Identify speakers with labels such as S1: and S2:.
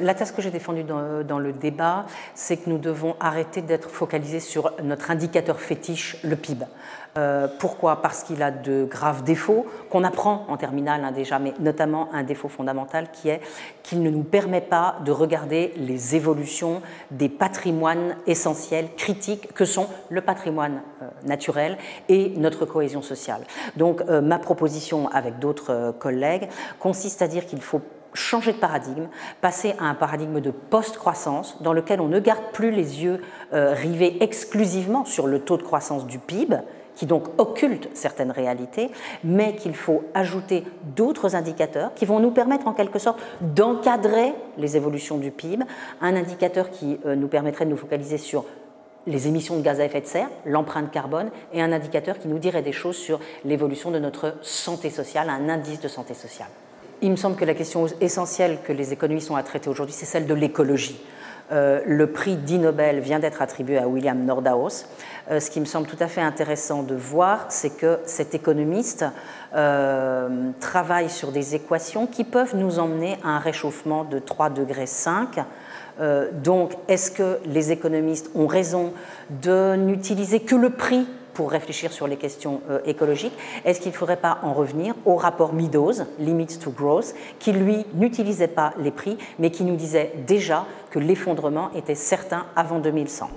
S1: La thèse que j'ai défendue dans le débat, c'est que nous devons arrêter d'être focalisés sur notre indicateur fétiche, le PIB. Pourquoi? Parce qu'il a de graves défauts qu'on apprend en terminale déjà, mais notamment un défaut fondamental qui est qu'il ne nous permet pas de regarder les évolutions des patrimoines essentiels, critiques, que sont le patrimoine naturel et notre cohésion sociale. Donc ma proposition avec d'autres collègues consiste à dire qu'il faut changer de paradigme, passer à un paradigme de post-croissance dans lequel on ne garde plus les yeux rivés exclusivement sur le taux de croissance du PIB, qui donc occulte certaines réalités, mais qu'il faut ajouter d'autres indicateurs qui vont nous permettre en quelque sorte d'encadrer les évolutions du PIB, un indicateur qui nous permettrait de nous focaliser sur les émissions de gaz à effet de serre, l'empreinte carbone, et un indicateur qui nous dirait des choses sur l'évolution de notre santé sociale, un indice de santé sociale. Il me semble que la question essentielle que les économistes ont à traiter aujourd'hui, c'est celle de l'écologie. Le prix d'I Nobel vient d'être attribué à William Nordhaus. Ce qui me semble tout à fait intéressant de voir, c'est que cet économiste travaille sur des équations qui peuvent nous emmener à un réchauffement de 3,5 degrés. Donc, est-ce que les économistes ont raison de n'utiliser que le prix pour réfléchir sur les questions écologiques? Est-ce qu'il ne faudrait pas en revenir au rapport Meadows, Limits to Growth, qui lui n'utilisait pas les prix, mais qui nous disait déjà que l'effondrement était certain avant 2100?